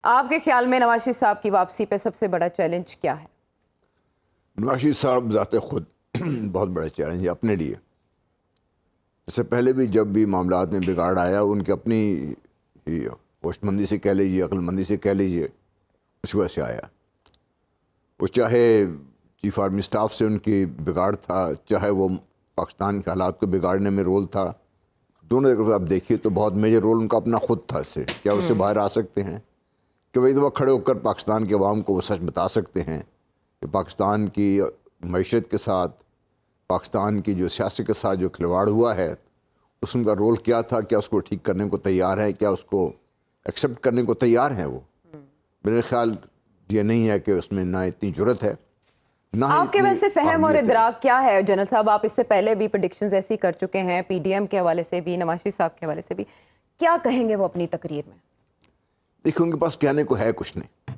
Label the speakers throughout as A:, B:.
A: آپ کے خیال میں نواز شریف صاحب کی واپسی پہ سب سے بڑا چیلنج کیا ہے؟
B: نواز شریف صاحب ذات خود بہت بڑا چیلنج ہے اپنے لیے. اس سے پہلے بھی جب بھی معاملات میں بگاڑ آیا ان کی اپنی ہوش مندی سے کہہ لیجیے, عقل مندی سے کہہ لیجیے, اس وجہ سے آیا. وہ چاہے چیف آرمی اسٹاف سے ان کی بگاڑ تھا, چاہے وہ پاکستان کے حالات کو بگاڑنے میں رول تھا, دونوں اگر آپ دیکھیے تو بہت میجر رول ان کا اپنا خود تھا. اس سے کیا اس سے باہر آ سکتے ہیں کہ وہی دفعہ کھڑے ہو کر پاکستان کے عوام کو وہ سچ بتا سکتے ہیں کہ پاکستان کی معیشت کے ساتھ, پاکستان کی جو سیاست کے ساتھ جو کھلواڑ ہوا ہے اس ان کا رول کیا تھا, کیا اس کو ٹھیک کرنے کو تیار ہے, کیا اس کو ایکسیپٹ کرنے کو تیار ہیں. وہ میرے خیال یہ نہیں ہے کہ اس میں نہ اتنی جرت ہے نہ
A: آپ کے ویسے فہم اور ادراک کیا ہے جنرل صاحب؟ آپ اس سے پہلے بھی پریڈکشنز ایسی کر چکے ہیں, پی ڈی ایم کے حوالے سے بھی, نواز شریف صاحب کے حوالے سے بھی. کیا کہیں گے وہ اپنی تقریر میں؟
B: دیکھیں ان کے پاس کہنے کو ہے کچھ نہیں.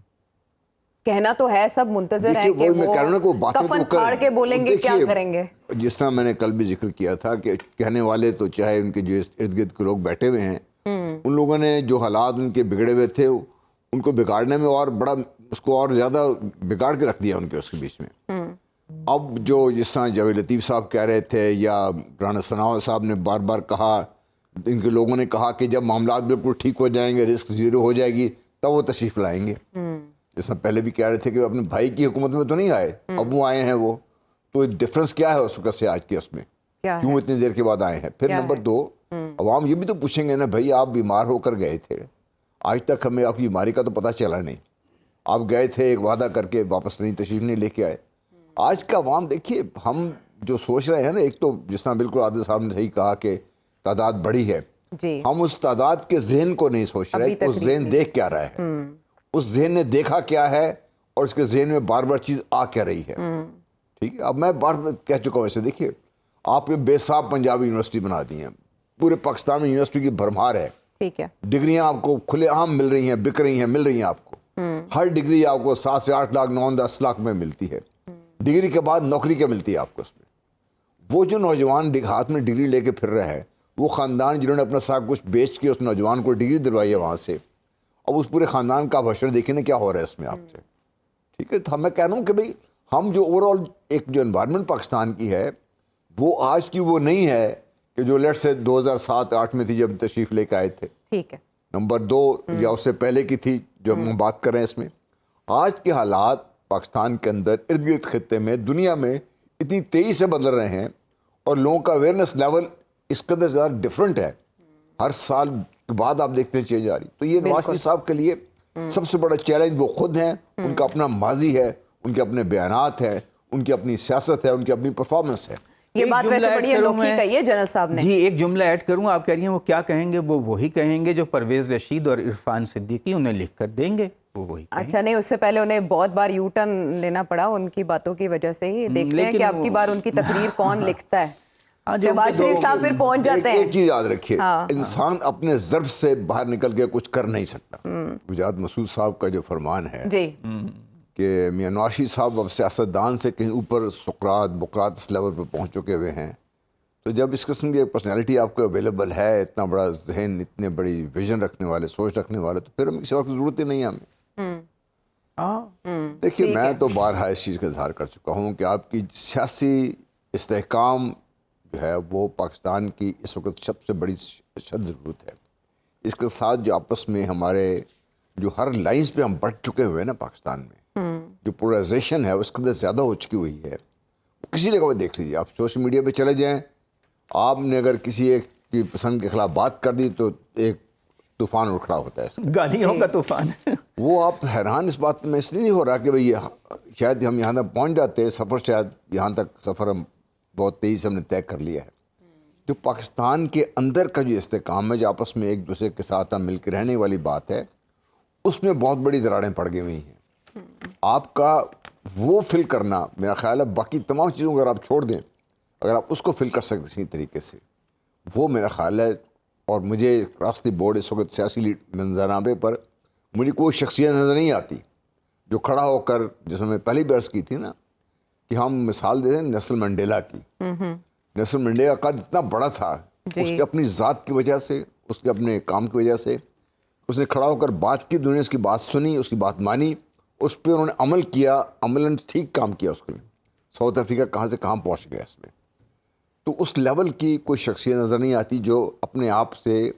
A: کہنا تو ہے, سب منتظر ہیں کہ وہ کفن پھاڑ کے بولیں گے, کیا کریں گے.
B: جس طرح میں نے کل بھی ذکر کیا تھا کہ کہنے والے تو چاہے ان کے جو ارد گرد کے لوگ بیٹھے ہوئے ہیں, ان لوگوں نے جو حالات ان کے بگڑے ہوئے تھے ان کو بگاڑنے میں اور بڑا اس کو اور زیادہ بگاڑ کے رکھ دیا ان کے اس کے بیچ میں. اب جو جس طرح جاوید لطیف صاحب کہہ رہے تھے یا رانا ثناء صاحب نے بار بار کہا, ان کے لوگوں نے کہا کہ جب معاملات بالکل ٹھیک ہو جائیں گے, رسک زیرو ہو جائے گی, تب وہ تشریف لائیں گے. جس طرح پہلے بھی کہہ رہے تھے کہ اپنے بھائی کی حکومت میں تو نہیں آئے, اب وہ آئے ہیں. وہ تو ڈفرینس کیا ہے اس وقت سے آج کے اس میں, کیوں اتنی دیر کے بعد آئے ہیں؟ پھر نمبر 2, عوام یہ بھی تو پوچھیں گے نا, بھائی آپ بیمار ہو کر گئے تھے, آج تک ہمیں آپ کی بیماری کا تو پتہ چلا نہیں. آپ گئے تھے ایک وعدہ کر کے, واپس نہیں, تشریف نہیں لے کے آئے. آج کا عوام دیکھیے, ہم جو سوچ رہے ہیں نا, ایک تو جس طرح بالکل عادل صاحب نے صحیح کہا کہ تعداد بڑی ہے, ہم اس تعداد کے ذہن کو نہیں سوچ رہے کہ اس ذہن دیکھ کیا رہا ہے, اس ذہن نے دیکھا کیا ہے اور اس کے ذہن میں بار بار چیز آ کیا رہی ہے. ٹھیک ہے, اب میں بار بار کہہ چکا ہوں ایسے. دیکھیے آپ نے بے صاحب پنجابی یونیورسٹی بنا دی ہیں, پورے پاکستان میں یونیورسٹی کی بھرمار ہے. ٹھیک ہے, ڈگریاں آپ کو کھلے عام مل رہی ہیں, بک رہی ہیں, مل رہی ہیں آپ کو. ہر ڈگری آپ کو 7 سے 8 لاکھ 9-10 لاکھ میں ملتی ہے. ڈگری کے بعد نوکری کیا ملتی ہے آپ کو اس میں. وہ جو نوجوان ہاتھ میں ڈگری لے کے پھر رہا ہے, وہ خاندان جنہوں نے اپنا سب کچھ بیچ کے اس نوجوان کو ڈگری دلوائی ہے وہاں سے, اب اس پورے خاندان کا حشر دیکھیں نا کیا ہو رہا ہے اس میں آپ سے. ٹھیک ہے, تو میں کہہ رہا ہوں کہ بھئی ہم جو اوور آل ایک جو انوائرمنٹ پاکستان کی ہے وہ آج کی وہ نہیں ہے کہ جو لیٹ سے 2007-8 میں تھی جب تشریف لے کے آئے تھے. ٹھیک ہے, نمبر 2 یا اس سے پہلے کی تھی جو ہم بات کر رہے ہیں اس میں. آج کے حالات پاکستان کے اندر ارد گرد خطے میں دنیا میں اتنی تیزی سے بدل رہے ہیں اور لوگوں کا اویئرنیس لیول اس قدر زیادہ ڈفرینٹ ہے, ہر سال کے بعد آپ دیکھتے ہیں چینج آ رہی. تو یہ نواز شریف صاحب کے لیے سب سے بڑا چیلنج وہ خود ہیں, ان کا اپنا ماضی ہے, ان کے اپنے بیانات ہیں, ان کی اپنی سیاست ہے, ان کی اپنی پرفارمنس ہے.
A: یہ بات ویسے بڑی انوکھی کہی ہے جنرل صاحب نے.
C: جی ایک جملہ ایڈ کروں, آپ کہہ رہی ہیں وہ کیا کہیں گے, وہ وہی کہیں گے جو پرویز رشید اور عرفان صدیقی انہیں لکھ کر دیں گے, وہ وہی کہیں گے.
A: اچھا نہیں, اس سے پہلے انہیں بہت بار یو ٹرن لینا پڑا ان کی باتوں کی وجہ سے ہی. دیکھتے ہیں کہ اب کی بار ان کی تقریر کون لکھتا ہے. شہباز شریف صاحب پھر پہنچ جاتے ہیں.
B: ایک چیز یاد رکھیے, انسان اپنے ظرف سے باہر نکل کے کچھ کر نہیں سکتا. گجرات مسعود صاحب کا جو فرمان ہے کہ میاں نواز شریف صاحب اب سیاستدان سے کہیں اوپر سقراط بقراط لیول پہ پہنچ چکے ہوئے ہیں, تو جب اس قسم کی پرسنالٹی آپ کو اویلیبل ہے, اتنا بڑا ذہن, اتنے بڑی ویژن رکھنے والے, سوچ رکھنے والے, تو پھر ہمیں کسی اور کی ضرورت ہی نہیں ہے ہمیں. دیکھیے میں تو بارہا اس چیز کا اظہار کر چکا ہوں کہ آپ کی سیاسی استحکام جو ہے وہ پاکستان کی اس وقت سب سے بڑی شد ضرورت ہے. اس کے ساتھ جو آپس میں ہمارے جو ہر لائنز پہ ہم بڑھ چکے ہوئے ہیں نا پاکستان میں, جو پولرائزیشن ہے اس قدر زیادہ ہو چکی ہوئی ہے. کسی جگہ پہ دیکھ لیجیے, آپ سوشل میڈیا پہ چلے جائیں, آپ نے اگر کسی ایک کی پسند کے خلاف بات کر دی تو ایک طوفان اٹھ کھڑا ہوتا ہے,
C: گالیوں کا طوفان.
B: وہ آپ حیران اس بات میں اس لیے نہیں ہو رہا کہ بھئی شاید ہم یہاں تک پہنچ جاتے, سفر شاید یہاں تک سفر ہم بہت تیزی سے ہم نے طے کر لیا ہے. جو پاکستان کے اندر کا جو استحکام ہے, جو آپس میں ایک دوسرے کے ساتھ ہم مل کے رہنے والی بات ہے, اس میں بہت بڑی دراڑیں پڑ گئی ہوئی ہیں. آپ کا وہ فل کرنا میرا خیال ہے باقی تمام چیزوں کو اگر آپ چھوڑ دیں, اگر آپ اس کو فل کر سکتے اسی طریقے سے, وہ میرا خیال ہے. اور مجھے راست بورڈ اس وقت سیاسی منظرنامے پر مجھے کوئی شخصیت نظر نہیں آتی جو کھڑا ہو کر, جس میں پہلی بحث کی تھی نا کہ ہم مثال دے دیں نیلسن منڈیلا کی. نیلسن منڈیلا کا قد اتنا بڑا تھا, اس کی اپنی ذات کی وجہ سے, اس کے اپنے کام کی وجہ سے, اس نے کھڑا ہو کر بات کی، دنیا اس کی بات سنی، اس کی بات مانی، اس پہ انہوں نے عمل کیا، عملاً ٹھیک کام کیا اس کے لیے. ساؤتھ افریقہ کہاں سے کہاں پہنچ گیا اس میں. تو اس لیول کی کوئی شخصیت نظر نہیں آتی جو اپنے آپ سے،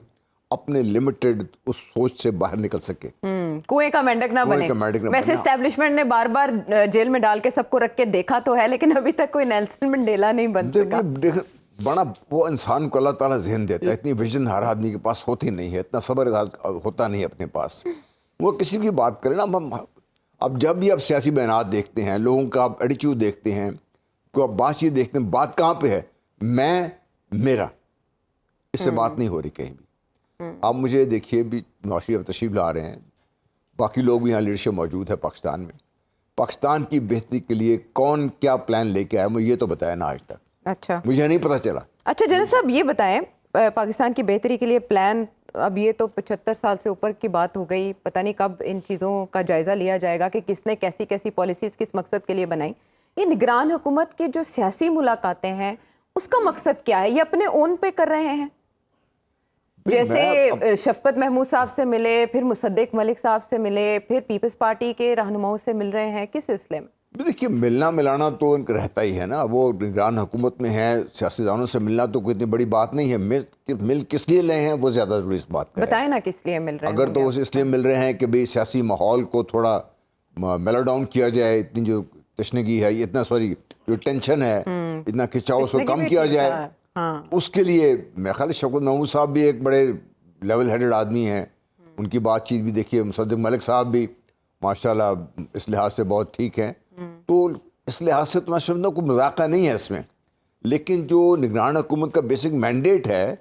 B: اپنے لمیٹڈ اس سوچ سے باہر نکل سکے.
A: کنویں کا مینڈک نہ بنے. ویسے اسٹیبلشمنٹ نے بار بار جیل میں ڈال کے سب کو رکھ کے دیکھا تو ہے، لیکن ابھی تک کوئی نیلسن منڈیلا نہیں بن سکا.
B: بڑا وہ انسان کو اللہ تعالیٰ ذہن دیتا ہے، اتنی ویژن ہر آدمی کے پاس ہوتی نہیں ہے، اتنا صبر ہوتا نہیں ہے اپنے پاس. وہ کسی کی بات کریں نا، اب جب بھی آپ سیاسی بیانات دیکھتے ہیں، لوگوں کا آپ ایٹیچیوڈ دیکھتے ہیں، کو آپ بات چیت دیکھتے ہیں، بات کہاں پہ ہے؟ میں، میرا، اس سے بات نہیں ہو رہی کہیں بھی. آپ مجھے دیکھیے بھی، نواز شریف تشریف لا رہے ہیں، باقی لوگ بھی یہاں لیڈرشپ موجود ہے پاکستان میں. پاکستان کی بہتری کے لیے کون کیا پلان لے کے آیا مجھے یہ تو بتایا نا آج تک.
A: اچھا،
B: مجھے نہیں پتہ چلا.
A: اچھا جنرل صاحب یہ بتائیں، پاکستان کی بہتری کے لیے پلان، اب یہ تو 75 سال سے اوپر کی بات ہو گئی، پتہ نہیں کب ان چیزوں کا جائزہ لیا جائے گا کہ کس نے کیسی کیسی پالیسیز کس مقصد کے لیے بنائی. یہ نگران حکومت کی جو سیاسی ملاقاتیں ہیں اس کا مقصد کیا ہے؟ یہ اپنے اون پہ کر رہے ہیں؟ جیسے شفقت محمود صاحب سے ملے، پھر مصدق ملک صاحب سے ملے، پھر پیپلز پارٹی کے رہنماؤں سے مل رہے ہیں، کس سلسلے میں؟
B: دیکھیے ملنا ملانا تو ان کا رہتا ہی ہے نا. وہ نگران حکومت میں ہے، سیاستدانوں سے ملنا تو کوئی اتنی بڑی بات نہیں ہے. مل کس لیے لے ہیں وہ زیادہ ضروری اس بات کا ہے.
A: بتائیں نا کس لیے مل رہے ہیں.
B: اگر تو اس لیے مل رہے ہیں کہ بھئی سیاسی ماحول کو تھوڑا میلو ڈاؤن کیا جائے، اتنی جو تشنگی ہے، اتنا جو ٹینشن ہے، اتنا کھچاؤ، اس کو کم کیا جائے، اس کے لیے میرے خیال شفقت محمود صاحب بھی ایک بڑے لیول ہیڈڈ آدمی ہیں. ان کی بات چیت بھی دیکھیے، مصدق ملک صاحب بھی ماشاءاللہ اس لحاظ سے بہت ٹھیک ہیں. تو اس لحاظ سے تو میں سمجھتا ہوں کوئی مذاقہ نہیں ہے اس میں. لیکن جو نگران حکومت کا بیسک مینڈیٹ ہے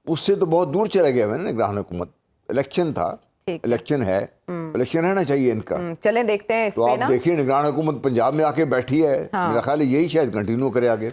B: اس سے تو بہت دور چلا گیا ہے نا نگران حکومت. الیکشن تھا، الیکشن ہے، الیکشن رہنا چاہیے ان کا.
A: چلیں دیکھتے ہیں اس
B: تو
A: پہ
B: آپ دیکھیے نگران حکومت پنجاب میں آ کے بیٹھی ہے، میرا خیال ہے یہی شاید کنٹینیو کرے آگے.